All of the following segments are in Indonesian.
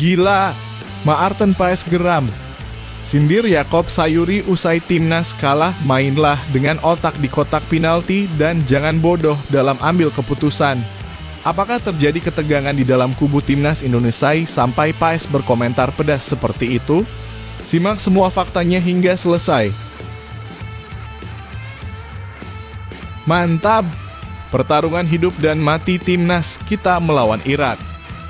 Gila, Maarten Paes geram. Sindir Yakob Sayuri usai timnas kalah, mainlah dengan otak di kotak penalti dan jangan bodoh dalam ambil keputusan. Apakah terjadi ketegangan di dalam kubu timnas Indonesia sampai Paes berkomentar pedas seperti itu? Simak semua faktanya hingga selesai. Mantap! Pertarungan hidup dan mati timnas kita melawan Irak.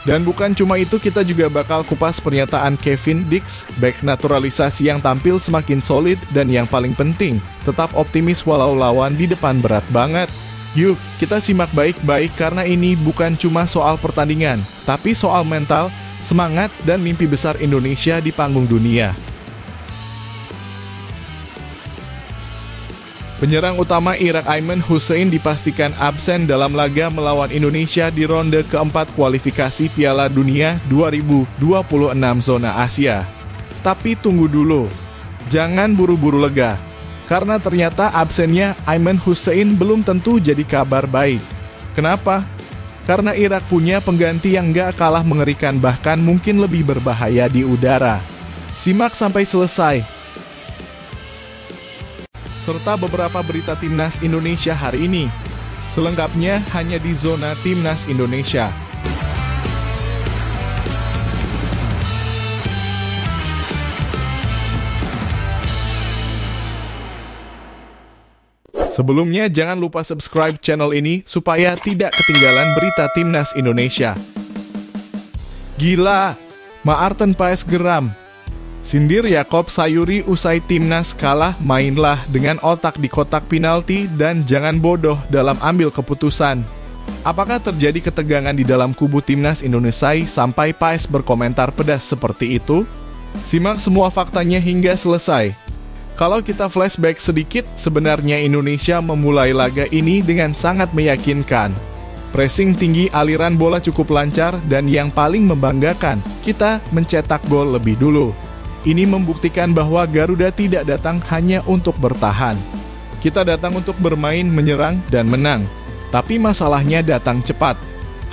Dan bukan cuma itu, kita juga bakal kupas pernyataan Kevin Dix, bek naturalisasi yang tampil semakin solid dan yang paling penting, tetap optimis walau lawan di depan berat banget. Yuk, kita simak baik-baik karena ini bukan cuma soal pertandingan, tapi soal mental, semangat, dan mimpi besar Indonesia di panggung dunia. Penyerang utama Irak Ayman Hussein dipastikan absen dalam laga melawan Indonesia di ronde keempat kualifikasi Piala Dunia 2026 zona Asia. Tapi tunggu dulu, jangan buru-buru lega, karena ternyata absennya Ayman Hussein belum tentu jadi kabar baik. Kenapa? Karena Irak punya pengganti yang gak kalah mengerikan, bahkan mungkin lebih berbahaya di udara. Simak sampai selesai. Serta beberapa berita timnas Indonesia hari ini. Selengkapnya hanya di Zona Timnas Indonesia. Sebelumnya jangan lupa subscribe channel ini supaya tidak ketinggalan berita timnas Indonesia. Gila, Maarten Paes geram. Sindir Yakob Sayuri usai timnas kalah, mainlah dengan otak di kotak penalti dan jangan bodoh dalam ambil keputusan. Apakah terjadi ketegangan di dalam kubu timnas Indonesia sampai Paes berkomentar pedas seperti itu? Simak semua faktanya hingga selesai. Kalau kita flashback sedikit, sebenarnya Indonesia memulai laga ini dengan sangat meyakinkan. Pressing tinggi, aliran bola cukup lancar, dan yang paling membanggakan, kita mencetak gol lebih dulu. Ini membuktikan bahwa Garuda tidak datang hanya untuk bertahan. Kita datang untuk bermain, menyerang, dan menang. Tapi masalahnya datang cepat.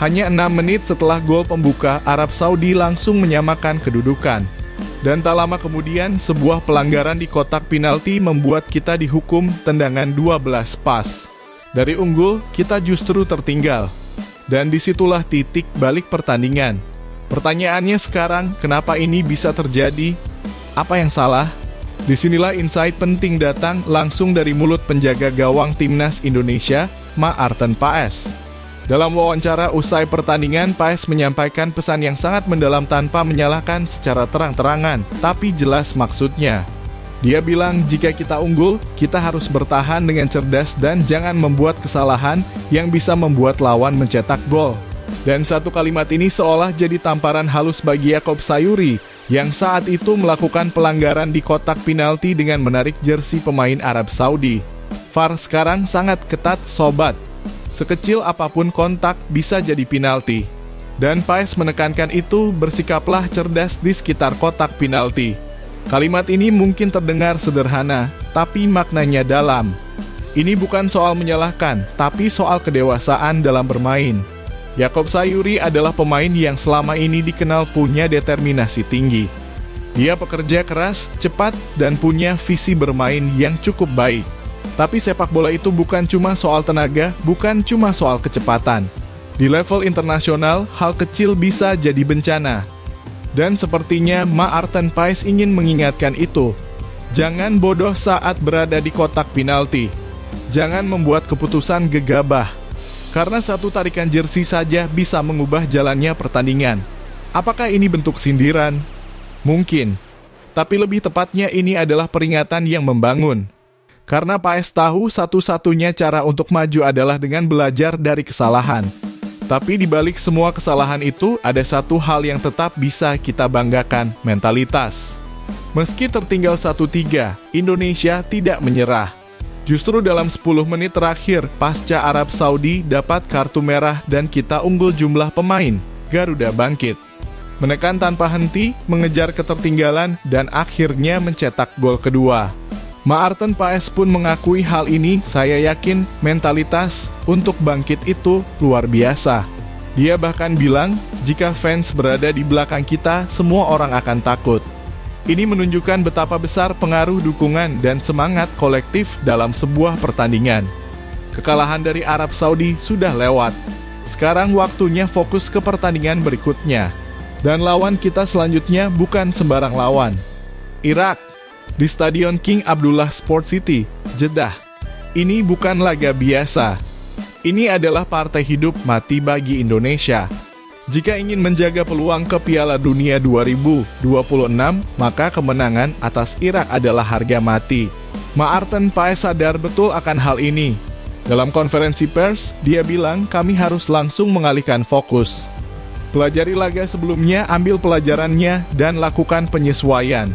Hanya 6 menit setelah gol pembuka, Arab Saudi langsung menyamakan kedudukan. Dan tak lama kemudian, sebuah pelanggaran di kotak penalti membuat kita dihukum tendangan 12 pas. Dari unggul, kita justru tertinggal. Dan disitulah titik balik pertandingan. Pertanyaannya sekarang, kenapa ini bisa terjadi? Apa yang salah? Disinilah insight penting datang langsung dari mulut penjaga gawang timnas Indonesia, Maarten Paes. Dalam wawancara usai pertandingan, Paes menyampaikan pesan yang sangat mendalam tanpa menyalahkan secara terang-terangan, tapi jelas maksudnya. Dia bilang jika kita unggul, kita harus bertahan dengan cerdas dan jangan membuat kesalahan yang bisa membuat lawan mencetak gol. Dan satu kalimat ini seolah jadi tamparan halus bagi Yakob Sayuri, yang saat itu melakukan pelanggaran di kotak penalti dengan menarik jersei pemain Arab Saudi. VAR sekarang sangat ketat sobat. Sekecil apapun kontak bisa jadi penalti. Dan Paes menekankan itu, bersikaplah cerdas di sekitar kotak penalti. Kalimat ini mungkin terdengar sederhana, tapi maknanya dalam. Ini bukan soal menyalahkan, tapi soal kedewasaan dalam bermain. Yakob Sayuri adalah pemain yang selama ini dikenal punya determinasi tinggi. Dia pekerja keras, cepat, dan punya visi bermain yang cukup baik. Tapi sepak bola itu bukan cuma soal tenaga, bukan cuma soal kecepatan. Di level internasional, hal kecil bisa jadi bencana. Dan sepertinya Maarten Paes ingin mengingatkan itu. Jangan bodoh saat berada di kotak penalti. Jangan membuat keputusan gegabah. Karena satu tarikan jersey saja bisa mengubah jalannya pertandingan. Apakah ini bentuk sindiran? Mungkin. Tapi lebih tepatnya ini adalah peringatan yang membangun. Karena Paes tahu satu-satunya cara untuk maju adalah dengan belajar dari kesalahan. Tapi di balik semua kesalahan itu, ada satu hal yang tetap bisa kita banggakan, mentalitas. Meski tertinggal 1-3, Indonesia tidak menyerah. Justru dalam 10 menit terakhir, pasca Arab Saudi dapat kartu merah dan kita unggul jumlah pemain, Garuda bangkit. Menekan tanpa henti, mengejar ketertinggalan, dan akhirnya mencetak gol kedua. Maarten Paes pun mengakui hal ini. Saya yakin mentalitas untuk bangkit itu luar biasa. Dia bahkan bilang, jika fans berada di belakang kita, semua orang akan takut. Ini menunjukkan betapa besar pengaruh dukungan dan semangat kolektif dalam sebuah pertandingan. Kekalahan dari Arab Saudi sudah lewat. Sekarang waktunya fokus ke pertandingan berikutnya. Dan lawan kita selanjutnya bukan sembarang lawan. Irak, di Stadion King Abdullah Sport City, Jeddah. Ini bukan laga biasa. Ini adalah partai hidup mati bagi Indonesia. Jika ingin menjaga peluang ke Piala Dunia 2026, maka kemenangan atas Irak adalah harga mati. Maarten Paes sadar betul akan hal ini. Dalam konferensi pers, dia bilang kami harus langsung mengalihkan fokus. Pelajari laga sebelumnya, ambil pelajarannya, dan lakukan penyesuaian.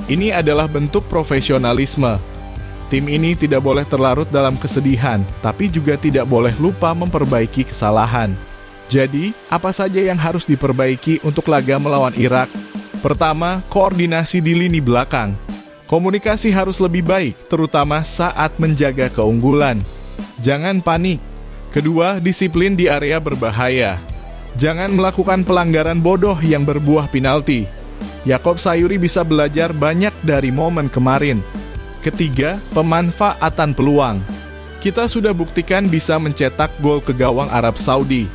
Ini adalah bentuk profesionalisme. Tim ini tidak boleh terlarut dalam kesedihan, tapi juga tidak boleh lupa memperbaiki kesalahan. Jadi, apa saja yang harus diperbaiki untuk laga melawan Irak? Pertama, koordinasi di lini belakang. Komunikasi harus lebih baik, terutama saat menjaga keunggulan. Jangan panik. Kedua, disiplin di area berbahaya. Jangan melakukan pelanggaran bodoh yang berbuah penalti. Yakob Sayuri bisa belajar banyak dari momen kemarin. Ketiga, pemanfaatan peluang. Kita sudah buktikan bisa mencetak gol ke gawang Arab Saudi.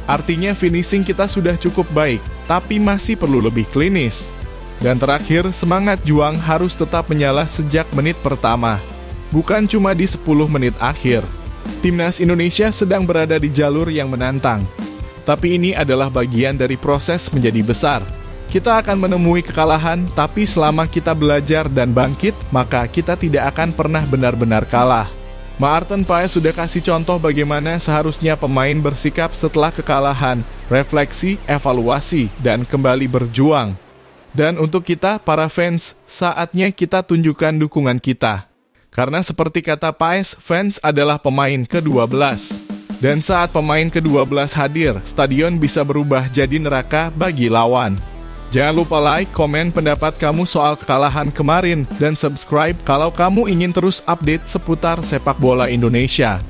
Artinya finishing kita sudah cukup baik, tapi masih perlu lebih klinis. Dan terakhir, semangat juang harus tetap menyala sejak menit pertama. Bukan cuma di 10 menit akhir. Timnas Indonesia sedang berada di jalur yang menantang. Tapi ini adalah bagian dari proses menjadi besar. Kita akan menemui kekalahan, tapi selama kita belajar dan bangkit, maka kita tidak akan pernah benar-benar kalah. Maarten Paes sudah kasih contoh bagaimana seharusnya pemain bersikap setelah kekalahan, refleksi, evaluasi, dan kembali berjuang. Dan untuk kita, para fans, saatnya kita tunjukkan dukungan kita. Karena seperti kata Paes, fans adalah pemain ke-12. Dan saat pemain ke-12 hadir, stadion bisa berubah jadi neraka bagi lawan. Jangan lupa like, komen pendapat kamu soal kekalahan kemarin, dan subscribe kalau kamu ingin terus update seputar sepak bola Indonesia.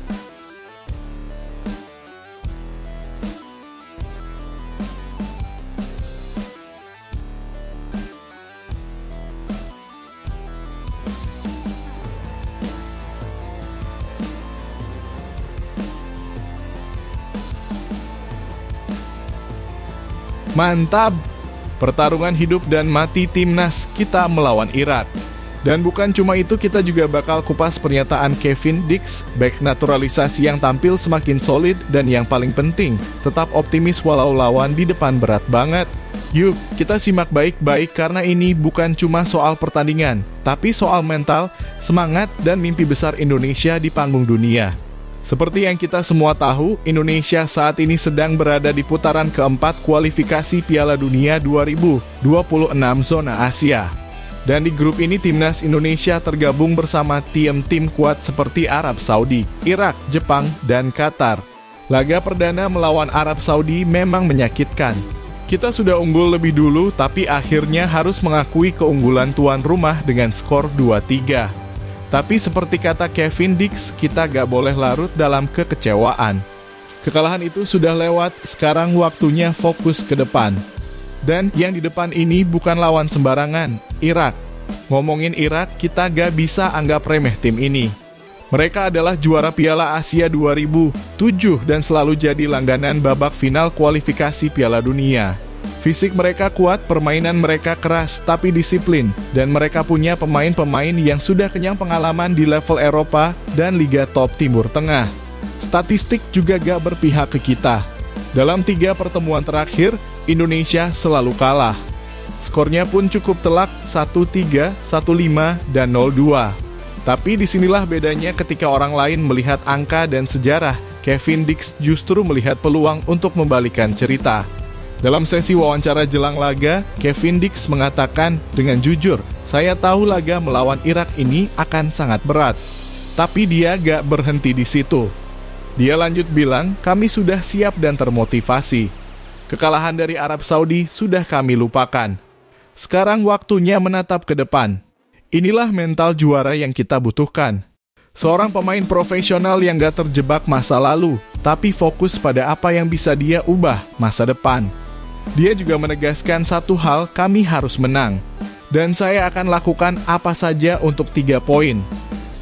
Mantap! Pertarungan hidup dan mati timnas kita melawan Irak. Dan bukan cuma itu, kita juga bakal kupas pernyataan Kevin Dix, bek naturalisasi yang tampil semakin solid dan yang paling penting, tetap optimis walau lawan di depan berat banget. Yuk, kita simak baik-baik karena ini bukan cuma soal pertandingan, tapi soal mental, semangat, dan mimpi besar Indonesia di panggung dunia. Seperti yang kita semua tahu, Indonesia saat ini sedang berada di putaran keempat kualifikasi Piala Dunia 2026 zona Asia. Dan di grup ini timnas Indonesia tergabung bersama tim-tim kuat seperti Arab Saudi, Irak, Jepang, dan Qatar. Laga perdana melawan Arab Saudi memang menyakitkan. Kita sudah unggul lebih dulu, tapi akhirnya harus mengakui keunggulan tuan rumah dengan skor 2-3. Tapi seperti kata Kevin Dix, kita gak boleh larut dalam kekecewaan. Kekalahan itu sudah lewat, sekarang waktunya fokus ke depan. Dan yang di depan ini bukan lawan sembarangan, Irak. Ngomongin Irak, kita gak bisa anggap remeh tim ini. Mereka adalah juara Piala Asia 2007 dan selalu jadi langganan babak final kualifikasi Piala Dunia. Fisik mereka kuat, permainan mereka keras tapi disiplin, dan mereka punya pemain-pemain yang sudah kenyang pengalaman di level Eropa dan Liga Top Timur Tengah. Statistik juga gak berpihak ke kita. Dalam 3 pertemuan terakhir, Indonesia selalu kalah. Skornya pun cukup telak, 1-3, 1-5, dan 0-2. Tapi disinilah bedanya ketika orang lain melihat angka dan sejarah, Kevin Dix justru melihat peluang untuk membalikan cerita. Dalam sesi wawancara jelang laga, Kevin Dix mengatakan dengan jujur, saya tahu laga melawan Irak ini akan sangat berat. Tapi dia gak berhenti di situ. Dia lanjut bilang, kami sudah siap dan termotivasi. Kekalahan dari Arab Saudi sudah kami lupakan. Sekarang waktunya menatap ke depan. Inilah mental juara yang kita butuhkan. Seorang pemain profesional yang gak terjebak masa lalu, tapi fokus pada apa yang bisa dia ubah masa depan. Dia juga menegaskan satu hal, kami harus menang. Dan saya akan lakukan apa saja untuk 3 poin.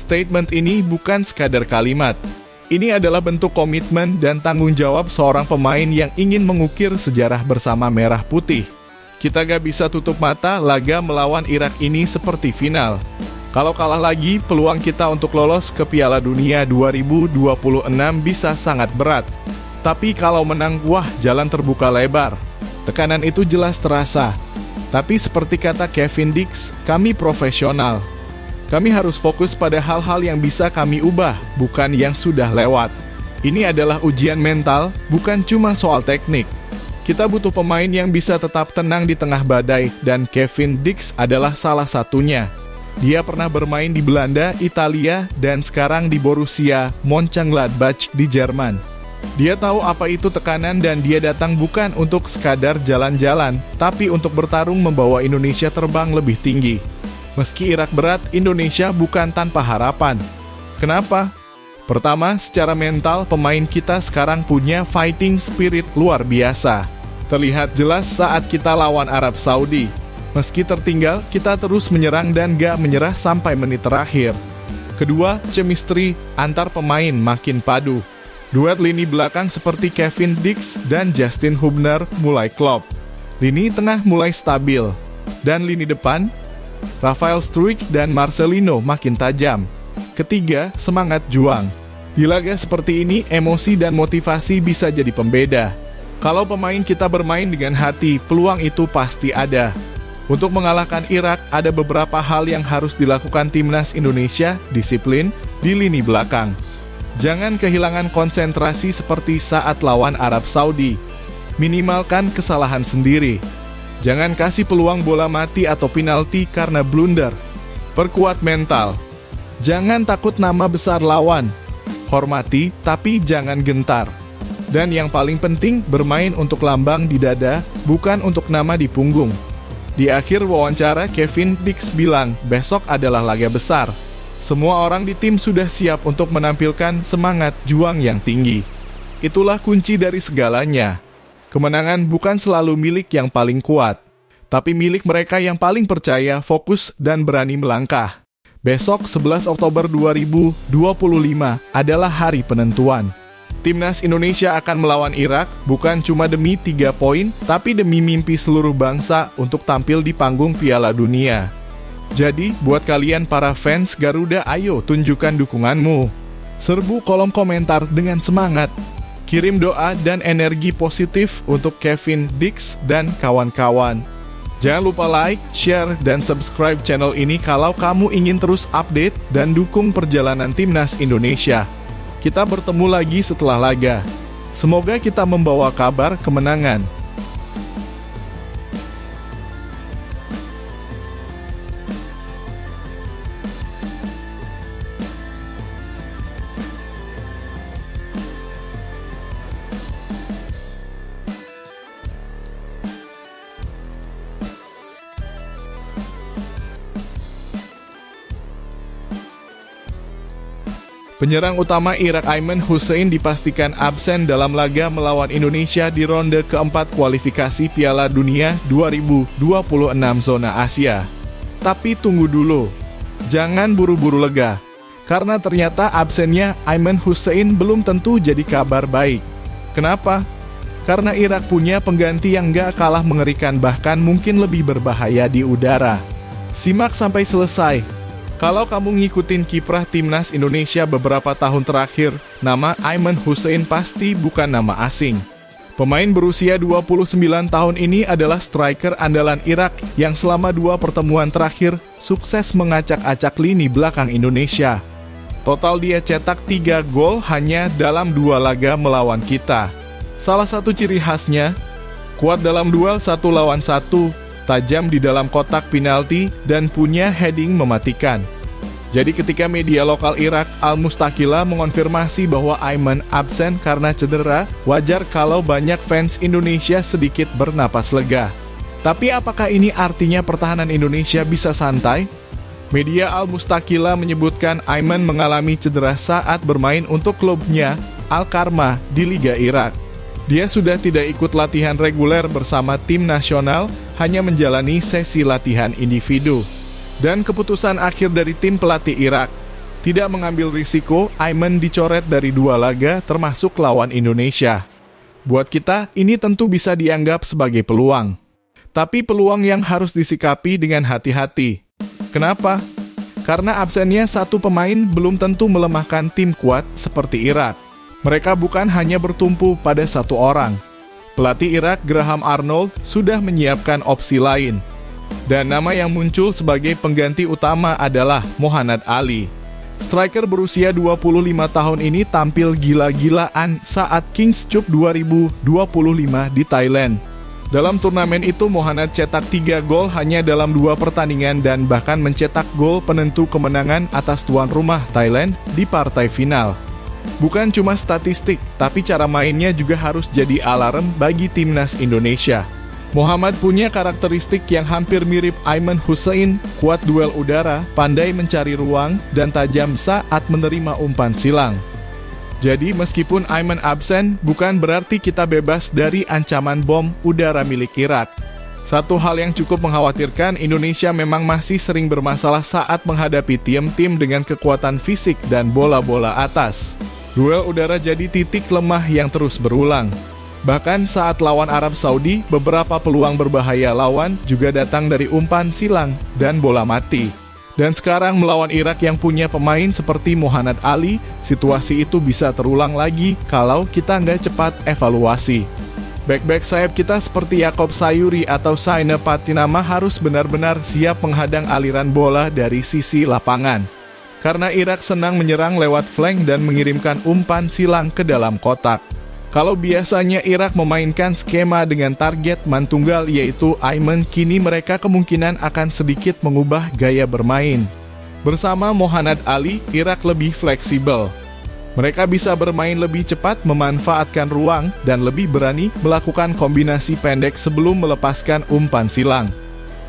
Statement ini bukan sekadar kalimat. Ini adalah bentuk komitmen dan tanggung jawab seorang pemain yang ingin mengukir sejarah bersama Merah Putih. Kita gak bisa tutup mata laga melawan Irak ini seperti final. Kalau kalah lagi, peluang kita untuk lolos ke Piala Dunia 2026 bisa sangat berat. Tapi kalau menang, wah, jalan terbuka lebar. Tekanan itu jelas terasa. Tapi seperti kata Kevin Dix, kami profesional. Kami harus fokus pada hal-hal yang bisa kami ubah, bukan yang sudah lewat. Ini adalah ujian mental, bukan cuma soal teknik. Kita butuh pemain yang bisa tetap tenang di tengah badai, dan Kevin Dix adalah salah satunya. Dia pernah bermain di Belanda, Italia, dan sekarang di Borussia Mönchengladbach di Jerman. Dia tahu apa itu tekanan dan dia datang bukan untuk sekadar jalan-jalan, tapi untuk bertarung membawa Indonesia terbang lebih tinggi. Meski Irak berat, Indonesia bukan tanpa harapan. Kenapa? Pertama, secara mental, pemain kita sekarang punya fighting spirit luar biasa. Terlihat jelas saat kita lawan Arab Saudi. Meski tertinggal, kita terus menyerang dan gak menyerah sampai menit terakhir. Kedua, chemistry antar pemain makin padu. Duet lini belakang seperti Kevin Dix dan Justin Hubner mulai klop. Lini tengah mulai stabil. Dan lini depan, Rafael Struijk dan Marcelino makin tajam. Ketiga, semangat juang. Di laga seperti ini, emosi dan motivasi bisa jadi pembeda. Kalau pemain kita bermain dengan hati, peluang itu pasti ada. Untuk mengalahkan Irak, ada beberapa hal yang harus dilakukan timnas Indonesia, disiplin di lini belakang. Jangan kehilangan konsentrasi seperti saat lawan Arab Saudi. Minimalkan kesalahan sendiri. Jangan kasih peluang bola mati atau penalti karena blunder. Perkuat mental. Jangan takut nama besar lawan. Hormati, tapi jangan gentar. Dan yang paling penting, bermain untuk lambang di dada, bukan untuk nama di punggung. Di akhir wawancara, Kevin Dix bilang, besok adalah laga besar. Semua orang di tim sudah siap untuk menampilkan semangat juang yang tinggi. Itulah kunci dari segalanya. Kemenangan bukan selalu milik yang paling kuat, tapi milik mereka yang paling percaya, fokus, dan berani melangkah. Besok 11 Oktober 2025 adalah hari penentuan. Timnas Indonesia akan melawan Irak bukan cuma demi 3 poin, tapi demi mimpi seluruh bangsa untuk tampil di panggung Piala Dunia. Jadi, buat kalian para fans Garuda, ayo tunjukkan dukunganmu. Serbu kolom komentar dengan semangat. Kirim doa dan energi positif untuk Kevin Dix dan kawan-kawan. Jangan lupa like, share, dan subscribe channel ini kalau kamu ingin terus update dan dukung perjalanan timnas Indonesia. Kita bertemu lagi setelah laga. Semoga kita membawa kabar kemenangan. Penyerang utama Irak Ayman Hussein dipastikan absen dalam laga melawan Indonesia di ronde keempat kualifikasi Piala Dunia 2026 zona Asia. Tapi tunggu dulu, jangan buru-buru lega, karena ternyata absennya Ayman Hussein belum tentu jadi kabar baik. Kenapa? Karena Irak punya pengganti yang gak kalah mengerikan, bahkan mungkin lebih berbahaya di udara. Simak sampai selesai. Kalau kamu ngikutin kiprah timnas Indonesia beberapa tahun terakhir, nama Ayman Hussein pasti bukan nama asing. Pemain berusia 29 tahun ini adalah striker andalan Irak yang selama 2 pertemuan terakhir sukses mengacak-acak lini belakang Indonesia. Total dia cetak 3 gol hanya dalam 2 laga melawan kita. Salah satu ciri khasnya, kuat dalam duel 1 lawan 1, tajam di dalam kotak penalti, dan punya heading mematikan. Jadi ketika media lokal Irak Al-Mustaqila mengonfirmasi bahwa Ayman absen karena cedera, wajar kalau banyak fans Indonesia sedikit bernapas lega. Tapi apakah ini artinya pertahanan Indonesia bisa santai? Media Al-Mustaqila menyebutkan Ayman mengalami cedera saat bermain untuk klubnya Al-Karma di Liga Irak. Dia sudah tidak ikut latihan reguler bersama tim nasional, hanya menjalani sesi latihan individu. Dan keputusan akhir dari tim pelatih Irak, tidak mengambil risiko, Ayman dicoret dari 2 laga termasuk lawan Indonesia. Buat kita, ini tentu bisa dianggap sebagai peluang. Tapi peluang yang harus disikapi dengan hati-hati. Kenapa? Karena absennya satu pemain belum tentu melemahkan tim kuat seperti Irak. Mereka bukan hanya bertumpu pada satu orang. Pelatih Irak Graham Arnold sudah menyiapkan opsi lain. Dan nama yang muncul sebagai pengganti utama adalah Muhammad Ali. Striker berusia 25 tahun ini tampil gila-gilaan saat Kings Cup 2025 di Thailand. Dalam turnamen itu Muhammad cetak 3 gol hanya dalam 2 pertandingan dan bahkan mencetak gol penentu kemenangan atas tuan rumah Thailand di partai final. Bukan cuma statistik, tapi cara mainnya juga harus jadi alarm bagi timnas Indonesia. Muhammad punya karakteristik yang hampir mirip Ayman Hussein, kuat duel udara, pandai mencari ruang, dan tajam saat menerima umpan silang. Jadi meskipun Ayman absen, bukan berarti kita bebas dari ancaman bom udara milik Irak. Satu hal yang cukup mengkhawatirkan, Indonesia memang masih sering bermasalah saat menghadapi tim-tim dengan kekuatan fisik dan bola-bola atas. Duel udara jadi titik lemah yang terus berulang. Bahkan saat lawan Arab Saudi, beberapa peluang berbahaya lawan juga datang dari umpan silang dan bola mati. Dan sekarang melawan Irak yang punya pemain seperti Muhammad Ali, situasi itu bisa terulang lagi kalau kita nggak cepat evaluasi. Back-back sayap kita seperti Yaakob Sayuri atau Saina Patinama harus benar-benar siap menghadang aliran bola dari sisi lapangan. Karena Irak senang menyerang lewat flank dan mengirimkan umpan silang ke dalam kotak. Kalau biasanya Irak memainkan skema dengan target mantunggal yaitu Ayman, kini mereka kemungkinan akan sedikit mengubah gaya bermain. Bersama Muhammad Ali, Irak lebih fleksibel. Mereka bisa bermain lebih cepat, memanfaatkan ruang, dan lebih berani melakukan kombinasi pendek sebelum melepaskan umpan silang.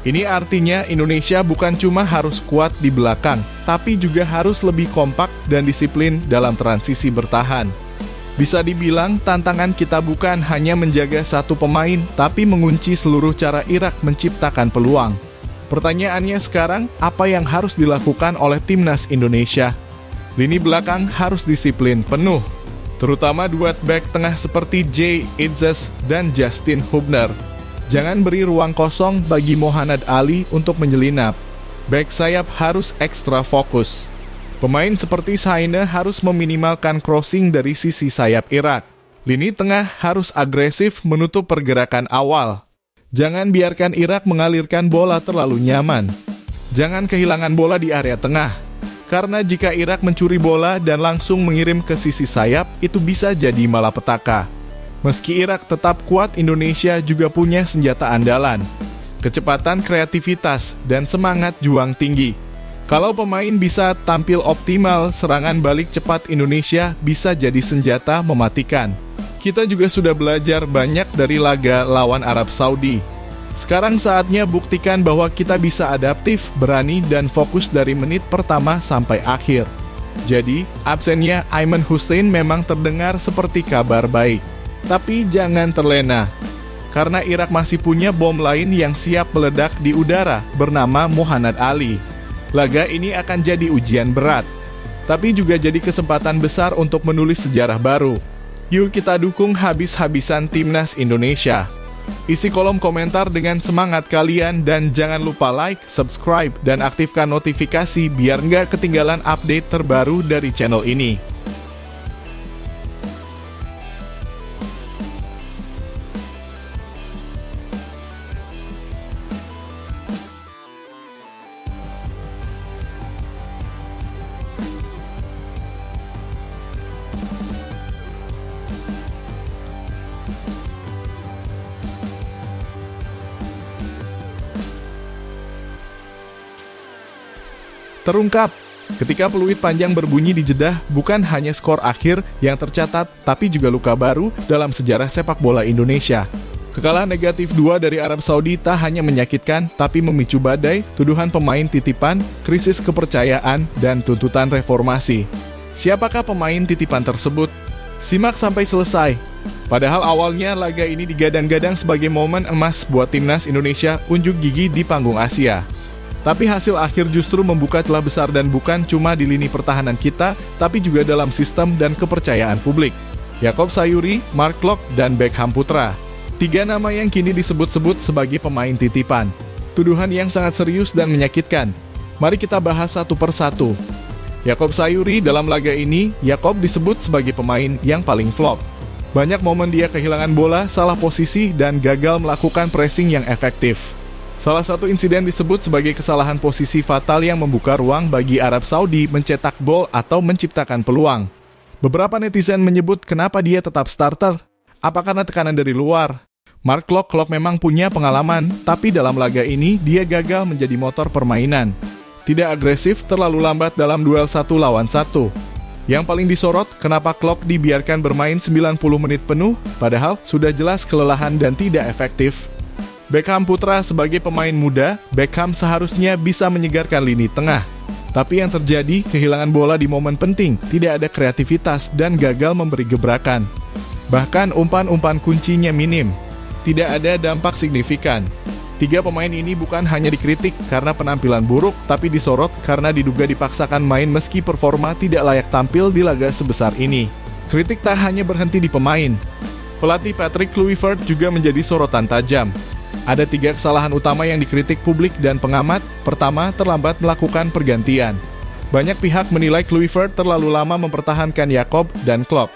Ini artinya Indonesia bukan cuma harus kuat di belakang, tapi juga harus lebih kompak dan disiplin dalam transisi bertahan. Bisa dibilang, tantangan kita bukan hanya menjaga satu pemain, tapi mengunci seluruh cara Irak menciptakan peluang. Pertanyaannya sekarang, apa yang harus dilakukan oleh timnas Indonesia? Lini belakang harus disiplin penuh, terutama duet back tengah seperti Jay Itzes dan Justin Hubner. Jangan beri ruang kosong bagi Muhammad Ali untuk menyelinap. Back sayap harus ekstra fokus. Pemain seperti Saina harus meminimalkan crossing dari sisi sayap Irak. Lini tengah harus agresif menutup pergerakan awal. Jangan biarkan Irak mengalirkan bola terlalu nyaman. Jangan kehilangan bola di area tengah. Karena jika Irak mencuri bola dan langsung mengirim ke sisi sayap, itu bisa jadi malapetaka. Meski Irak tetap kuat, Indonesia juga punya senjata andalan. Kecepatan, kreativitas, dan semangat juang tinggi. Kalau pemain bisa tampil optimal, serangan balik cepat Indonesia bisa jadi senjata mematikan. Kita juga sudah belajar banyak dari laga lawan Arab Saudi. Sekarang saatnya buktikan bahwa kita bisa adaptif, berani, dan fokus dari menit pertama sampai akhir. Jadi, absennya Ayman Hussein memang terdengar seperti kabar baik. Tapi jangan terlena, karena Irak masih punya bom lain yang siap meledak di udara bernama Muhammad Ali. Laga ini akan jadi ujian berat, tapi juga jadi kesempatan besar untuk menulis sejarah baru. Yuk kita dukung habis-habisan timnas Indonesia. Isi kolom komentar dengan semangat kalian dan jangan lupa like, subscribe, dan aktifkan notifikasi biar nggak ketinggalan update terbaru dari channel ini. Terungkap, ketika peluit panjang berbunyi di Jeddah, bukan hanya skor akhir yang tercatat, tapi juga luka baru dalam sejarah sepak bola Indonesia. Kekalahan negatif 2 dari Arab Saudi tak hanya menyakitkan, tapi memicu badai, tuduhan pemain titipan, krisis kepercayaan, dan tuntutan reformasi. Siapakah pemain titipan tersebut? Simak sampai selesai. Padahal awalnya laga ini digadang-gadang sebagai momen emas buat timnas Indonesia unjuk gigi di panggung Asia. Tapi hasil akhir justru membuka celah besar dan bukan cuma di lini pertahanan kita, tapi juga dalam sistem dan kepercayaan publik. Jakob Sayuri, Mark Klok, dan Beckham Putra. 3 nama yang kini disebut-sebut sebagai pemain titipan. Tuduhan yang sangat serius dan menyakitkan. Mari kita bahas satu persatu. Jakob Sayuri dalam laga ini, Jakob disebut sebagai pemain yang paling flop. Banyak momen dia kehilangan bola, salah posisi, dan gagal melakukan pressing yang efektif. Salah satu insiden disebut sebagai kesalahan posisi fatal yang membuka ruang bagi Arab Saudi mencetak gol atau menciptakan peluang. Beberapa netizen menyebut kenapa dia tetap starter. Apa karena tekanan dari luar? Mark Klok memang punya pengalaman, tapi dalam laga ini dia gagal menjadi motor permainan. Tidak agresif, terlalu lambat dalam duel 1 lawan 1. Yang paling disorot, kenapa Klok dibiarkan bermain 90 menit penuh, padahal sudah jelas kelelahan dan tidak efektif. Beckham Putra sebagai pemain muda, Beckham seharusnya bisa menyegarkan lini tengah. Tapi yang terjadi, kehilangan bola di momen penting, tidak ada kreativitas dan gagal memberi gebrakan. Bahkan umpan-umpan kuncinya minim. Tidak ada dampak signifikan. 3 pemain ini bukan hanya dikritik karena penampilan buruk, tapi disorot karena diduga dipaksakan main meski performa tidak layak tampil di laga sebesar ini. Kritik tak hanya berhenti di pemain. Pelatih Patrick Kluivert juga menjadi sorotan tajam. Ada 3 kesalahan utama yang dikritik publik dan pengamat. Pertama, terlambat melakukan pergantian. Banyak pihak menilai Kluivert terlalu lama mempertahankan Jakob dan Klok.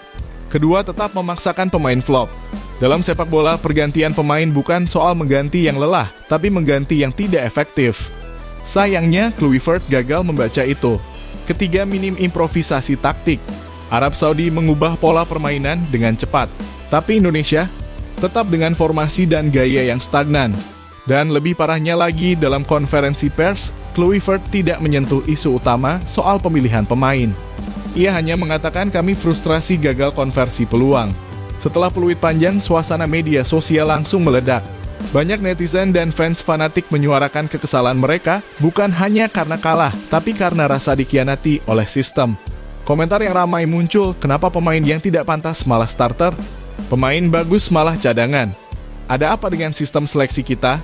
Kedua, tetap memaksakan pemain flop. Dalam sepak bola, pergantian pemain bukan soal mengganti yang lelah, tapi mengganti yang tidak efektif. Sayangnya, Kluivert gagal membaca itu. Ketiga, minim improvisasi taktik. Arab Saudi mengubah pola permainan dengan cepat. Tapi Indonesia tetap dengan formasi dan gaya yang stagnan. Dan lebih parahnya lagi, dalam konferensi pers, Kluivert tidak menyentuh isu utama soal pemilihan pemain. Ia hanya mengatakan kami frustrasi gagal konversi peluang. Setelah peluit panjang, suasana media sosial langsung meledak. Banyak netizen dan fans fanatik menyuarakan kekesalan mereka, bukan hanya karena kalah, tapi karena rasa dikhianati oleh sistem. Komentar yang ramai muncul, kenapa pemain yang tidak pantas malah starter? Pemain bagus malah cadangan. Ada apa dengan sistem seleksi kita?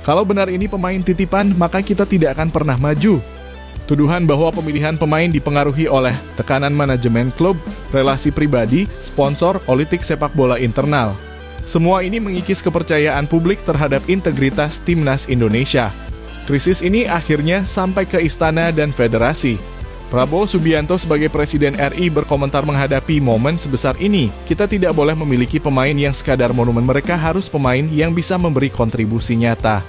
Kalau benar ini pemain titipan, maka kita tidak akan pernah maju. Tuduhan bahwa pemilihan pemain dipengaruhi oleh tekanan manajemen klub, relasi pribadi, sponsor, politik sepak bola internal. Semua ini mengikis kepercayaan publik terhadap integritas timnas Indonesia. Krisis ini akhirnya sampai ke istana dan federasi. Prabowo Subianto sebagai Presiden RI berkomentar menghadapi momen sebesar ini. Kita tidak boleh memiliki pemain yang sekadar monumen, mereka harus pemain yang bisa memberi kontribusi nyata.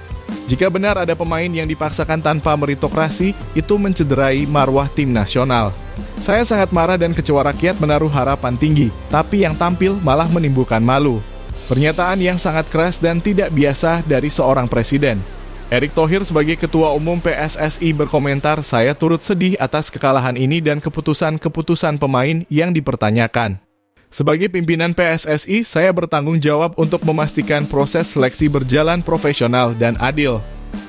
Jika benar ada pemain yang dipaksakan tanpa meritokrasi, itu mencederai marwah tim nasional. Saya sangat marah dan kecewa rakyat menaruh harapan tinggi, tapi yang tampil malah menimbulkan malu. Pernyataan yang sangat keras dan tidak biasa dari seorang presiden. Erick Thohir sebagai Ketua Umum PSSI berkomentar, saya turut sedih atas kekalahan ini dan keputusan-keputusan pemain yang dipertanyakan. Sebagai pimpinan PSSI, saya bertanggung jawab untuk memastikan proses seleksi berjalan profesional dan adil.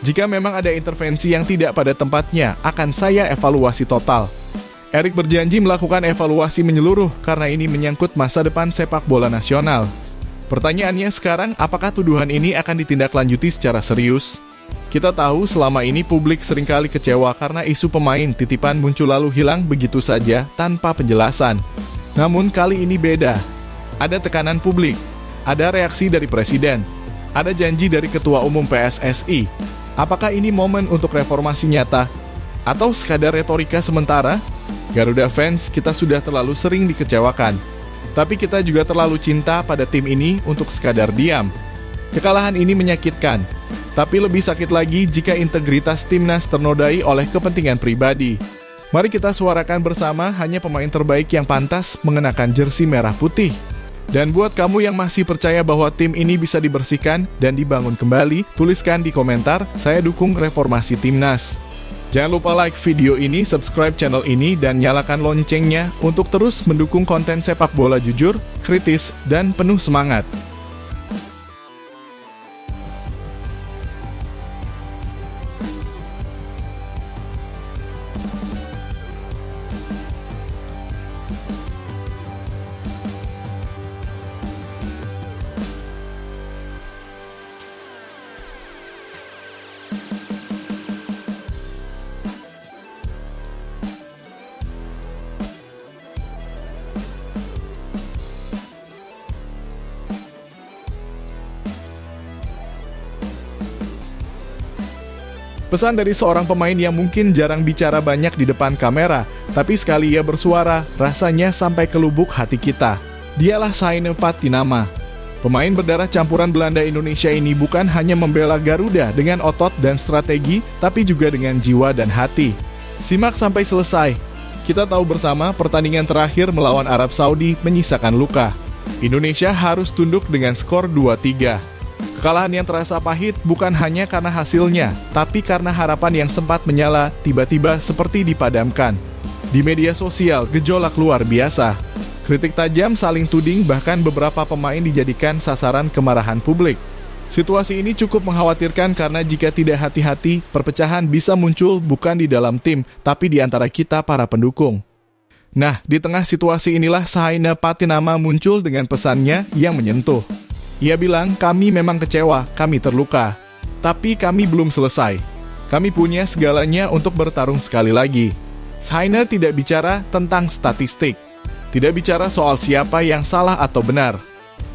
Jika memang ada intervensi yang tidak pada tempatnya, akan saya evaluasi total. Erick berjanji melakukan evaluasi menyeluruh karena ini menyangkut masa depan sepak bola nasional. Pertanyaannya sekarang, apakah tuduhan ini akan ditindaklanjuti secara serius? Kita tahu selama ini publik seringkali kecewa karena isu pemain titipan muncul lalu hilang begitu saja tanpa penjelasan. Namun kali ini beda. Ada tekanan publik, ada reaksi dari presiden, ada janji dari Ketua Umum PSSI. Apakah ini momen untuk reformasi nyata? Atau sekadar retorika sementara? Garuda fans, kita sudah terlalu sering dikecewakan. Tapi kita juga terlalu cinta pada tim ini untuk sekadar diam. Kekalahan ini menyakitkan, tapi lebih sakit lagi jika integritas timnas ternodai oleh kepentingan pribadi. Mari kita suarakan bersama, hanya pemain terbaik yang pantas mengenakan jersey merah putih. Dan buat kamu yang masih percaya bahwa tim ini bisa dibersihkan dan dibangun kembali, tuliskan di komentar, saya dukung reformasi timnas. Jangan lupa like video ini, subscribe channel ini, dan nyalakan loncengnya untuk terus mendukung konten sepak bola jujur, kritis, dan penuh semangat. Pesan dari seorang pemain yang mungkin jarang bicara banyak di depan kamera, tapi sekali ia bersuara, rasanya sampai ke lubuk hati kita. Dialah Saine Patinama. Pemain berdarah campuran Belanda Indonesia ini bukan hanya membela Garuda dengan otot dan strategi, tapi juga dengan jiwa dan hati. Simak sampai selesai. Kita tahu bersama pertandingan terakhir melawan Arab Saudi menyisakan luka. Indonesia harus tunduk dengan skor 2-3. Kekalahan yang terasa pahit bukan hanya karena hasilnya, tapi karena harapan yang sempat menyala tiba-tiba seperti dipadamkan. Di media sosial, gejolak luar biasa. Kritik tajam, saling tuding, bahkan beberapa pemain dijadikan sasaran kemarahan publik. Situasi ini cukup mengkhawatirkan karena jika tidak hati-hati, perpecahan bisa muncul bukan di dalam tim, tapi di antara kita para pendukung. Nah, di tengah situasi inilah Saine Patinama muncul dengan pesannya yang menyentuh. Ia bilang, kami memang kecewa, kami terluka. Tapi kami belum selesai. Kami punya segalanya untuk bertarung sekali lagi. Saine tidak bicara tentang statistik. Tidak bicara soal siapa yang salah atau benar.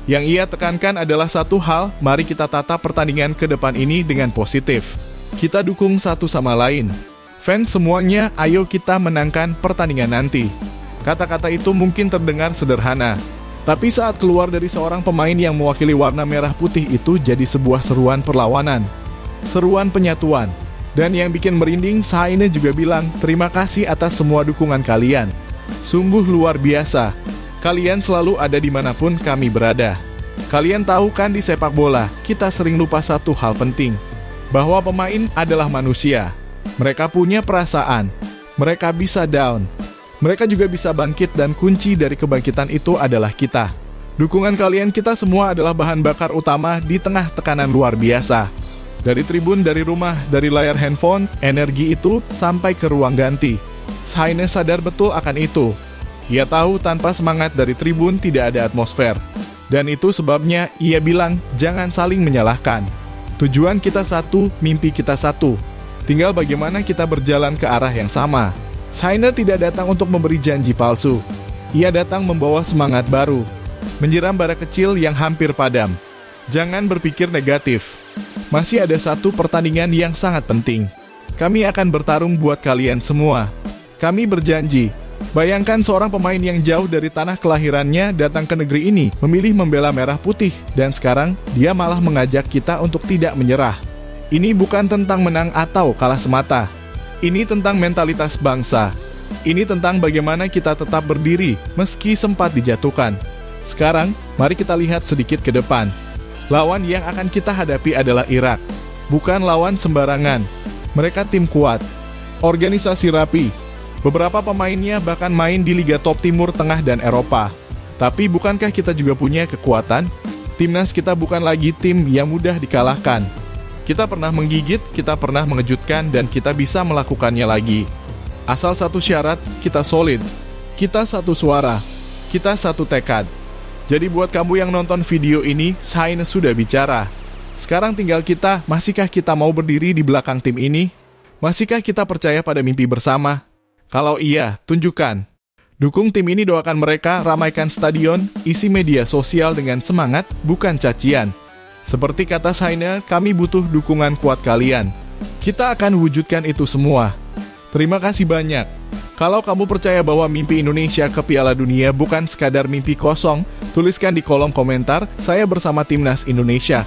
Yang ia tekankan adalah satu hal, mari kita tata pertandingan ke depan ini dengan positif. Kita dukung satu sama lain. Fans semuanya, ayo kita menangkan pertandingan nanti. Kata-kata itu mungkin terdengar sederhana. Tapi saat keluar dari seorang pemain yang mewakili warna merah putih itu jadi sebuah seruan perlawanan. Seruan penyatuan. Dan yang bikin merinding, Saine juga bilang, terima kasih atas semua dukungan kalian. Sungguh luar biasa. Kalian selalu ada dimanapun kami berada. Kalian tahu kan di sepak bola, kita sering lupa satu hal penting. Bahwa pemain adalah manusia. Mereka punya perasaan. Mereka bisa down. Mereka juga bisa bangkit dan kunci dari kebangkitan itu adalah kita. Dukungan kalian kita semua adalah bahan bakar utama di tengah tekanan luar biasa. Dari tribun, dari rumah, dari layar handphone, energi itu sampai ke ruang ganti. Saine sadar betul akan itu. Ia tahu tanpa semangat dari tribun tidak ada atmosfer. Dan itu sebabnya ia bilang jangan saling menyalahkan. Tujuan kita satu, mimpi kita satu. Tinggal bagaimana kita berjalan ke arah yang sama. Saine tidak datang untuk memberi janji palsu. Ia datang membawa semangat baru, menyiram bara kecil yang hampir padam. Jangan berpikir negatif. Masih ada satu pertandingan yang sangat penting. Kami akan bertarung buat kalian semua. Kami berjanji. Bayangkan seorang pemain yang jauh dari tanah kelahirannya datang ke negeri ini, memilih membela merah putih, dan sekarang dia malah mengajak kita untuk tidak menyerah. Ini bukan tentang menang atau kalah semata. Ini tentang mentalitas bangsa. Ini tentang bagaimana kita tetap berdiri meski sempat dijatuhkan. Sekarang, mari kita lihat sedikit ke depan. Lawan yang akan kita hadapi adalah Irak. Bukan lawan sembarangan. Mereka tim kuat. Organisasi rapi. Beberapa pemainnya bahkan main di Liga Top Timur Tengah dan Eropa. Tapi bukankah kita juga punya kekuatan? Timnas kita bukan lagi tim yang mudah dikalahkan. Kita pernah menggigit, kita pernah mengejutkan, dan kita bisa melakukannya lagi. Asal satu syarat, kita solid. Kita satu suara. Kita satu tekad. Jadi buat kamu yang nonton video ini, Saine sudah bicara. Sekarang tinggal kita, masihkah kita mau berdiri di belakang tim ini? Masihkah kita percaya pada mimpi bersama? Kalau iya, tunjukkan. Dukung tim ini, doakan mereka, ramaikan stadion, isi media sosial dengan semangat, bukan cacian. Seperti kata Saine, kami butuh dukungan kuat kalian. Kita akan wujudkan itu semua. Terima kasih banyak. Kalau kamu percaya bahwa mimpi Indonesia ke Piala Dunia bukan sekadar mimpi kosong, tuliskan di kolom komentar, saya bersama Timnas Indonesia.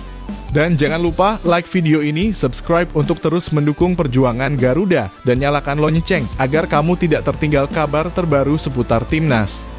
Dan jangan lupa like video ini, subscribe untuk terus mendukung perjuangan Garuda, dan nyalakan lonceng agar kamu tidak tertinggal kabar terbaru seputar Timnas.